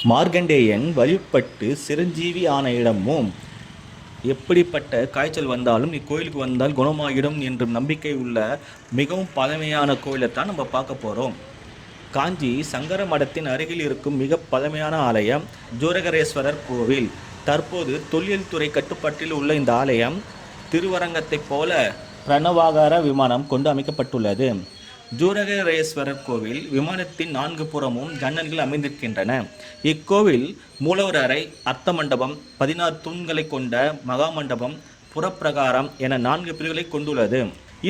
மார்க்கண்டேயன் வழிபட்டு சிரஞ்சீவி ஆன இடமும், எப்படிப்பட்ட காய்ச்சல் வந்தாலும் இக்கோயிலுக்கு வந்தால் குணமாகிடும் என்ற நம்பிக்கை உள்ள மிகவும் பழமையான கோயிலை தான் நம்ம பார்க்க போகிறோம். காஞ்சி சங்கர மடத்தின் அருகில் இருக்கும் மிக பழமையான ஆலயம் ஜூரகரேஸ்வரர் கோவில். தற்போது தொல்லியல் துறை கட்டுப்பாட்டில் உள்ள இந்த ஆலயம் திருவரங்கத்தைப் போல பிரணவாகார விமானம் கொண்டு அமைக்கப்பட்டுள்ளது. ஜூரகரேஸ்வரர் கோவில் விமானத்தின் 4 புறமும் ஜன்னல்கள் அமைந்திருக்கின்றன. இக்கோவில் மூலவர் அறை, அர்த்த மண்டபம், 16 தூண்களை கொண்ட மகாமண்டபம், புறப்பிரகாரம் என 4 பிரிவுகளை கொண்டுள்ளது.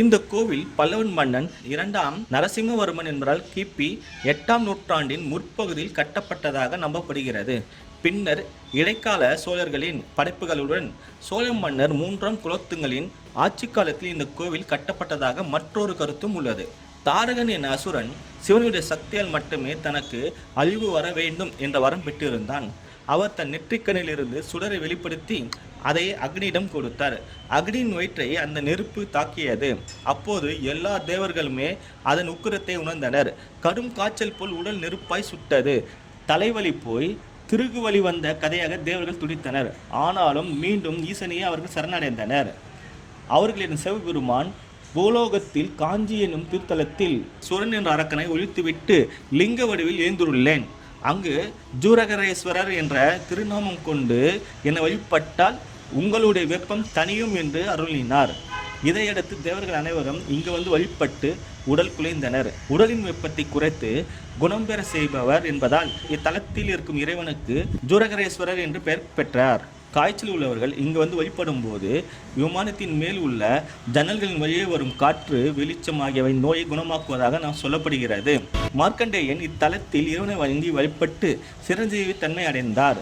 இந்த கோவில் பல்லவன் மன்னன் 2ஆம் நரசிம்மவர்மன் என்பதால் கிபி 8ஆம் நூற்றாண்டின் முற்பகுதியில் கட்டப்பட்டதாக நம்பப்படுகிறது. பின்னர் இடைக்கால சோழர்களின் படைப்புகளுடன் சோழ மன்னர் 3ஆம் குலோத்துங்கனின் ஆட்சி காலத்தில் இந்த கோவில் கட்டப்பட்டதாக மற்றொரு கருத்தும் உள்ளது. தாரகன் என அசுரன் சிவனுடைய சக்தியால் மட்டுமே தனக்கு அழிவு வர வேண்டும் என்ற வரம் பெற்றிருந்தான். அவர் தன் நெற்றிக்கண்ணிலிருந்து சுடரை வெளிப்படுத்தி அதை அக்னியிடம் கொடுத்தார். அக்னியின் வயிற்றை அந்த நெருப்பு தாக்கியது. அப்போது எல்லா தேவர்களுமே அதன் உக்கிரத்தை உணர்ந்தனர். கடும் காய்ச்சல் போல் உடல் நெருப்பாய் சுட்டது. தலைவலி போய் திருகுவலி வந்த கதையாக தேவர்கள் துடித்தனர். ஆனாலும் மீண்டும் ஈசனையே அவர்கள் சரணடைந்தனர். அவர்களின் சிவபெருமான் பூலோகத்தில் காஞ்சி என்னும் திருத்தலத்தில் சுரன் என்ற அரக்கனை ஒழித்துவிட்டு லிங்க வடிவில் எழுந்துள்ளேன். அங்கு ஜூரகரேஸ்வரர் என்ற திருநாமம் கொண்டு என்னை வழிபட்டால் உங்களுடைய வெப்பம் தனியும் என்று அருளினார். இதையடுத்து தேவர்கள் அனைவரும் இங்கு வந்து வழிபட்டு உடல் குலைந்தனர். உடலின் வெப்பத்தை குறைத்து குணம் பெற செய்பவர் என்பதால் இத்தலத்தில் இருக்கும் இறைவனுக்கு ஜூரகரேஸ்வரர் என்று பெயர் பெற்றார். காய்ச்சல் உள்ளவர்கள் இங்கு வந்து வழிபடும் போது விமானத்தின் மேல் உள்ள ஜன்னல்களின் வழியே வரும் காற்று, வெளிச்சம் ஆகியவை நோயை குணமாக்குவதாக நாம் சொல்லப்படுகிறது. மார்க்கண்டேயன் இத்தலத்தில் இறைவனை வணங்கி வழிபட்டு சிரஞ்சீவி தன்மை அடைந்தார்.